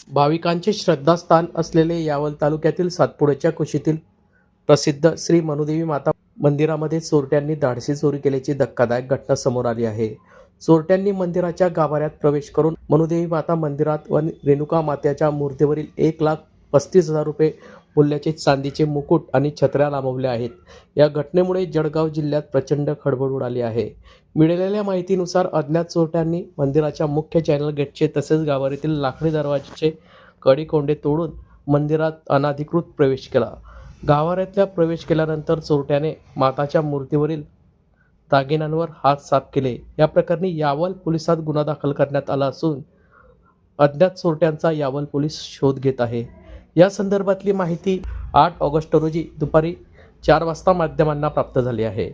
भाविकांचे श्रद्धास्थान असलेले यावल तालुक्यातील सातपुड्याच्या कुशीतील प्रसिद्ध श्री मनुदेवी माता मंदिरामध्ये चोरट्यांनी धाडसी चोरी केल्याची धक्कादायक घटना समोर आली आहे। चोरट्यांनी मंदिराच्या गाभाऱ्यात प्रवेश करून मनुदेवी माता मंदिरात व रेणुका मातेच्या मूर्तीवरील 1,35,000 रुपये मूल्याचे चांदीचे मुकुट आणि छत्र्या लांबवल्या आहेत। या घटनेमुळे जळगाव जिल्ह्यात प्रचंड खळबळ उडाली आहे। मिळालेल्या माहितीनुसार अज्ञात चोरट्यांनी मंदिराच्या मुख्य चॅनल गेटचे तसेच गाभाऱ्यातील लाकडी दरवाजाचे कडी-कोंडे तोडून मंदिरात अनधिकृत प्रवेश केला। गाभाऱ्यात प्रवेश केल्यानंतर चोरट्याने माताच्या मूर्तीवरील दागिन्यांवर हात साफ केले। या प्रकरणी यावल पोलिसात गुन्हा दाखल करण्यात आला असून अज्ञात चोरट्यांचा यावल पोलीस शोध घेत आहे। या संदर्भातली माहिती 8 ऑगस्ट रोजी दुपारी 4 वाजता माध्यमांना प्राप्त झाली आहे।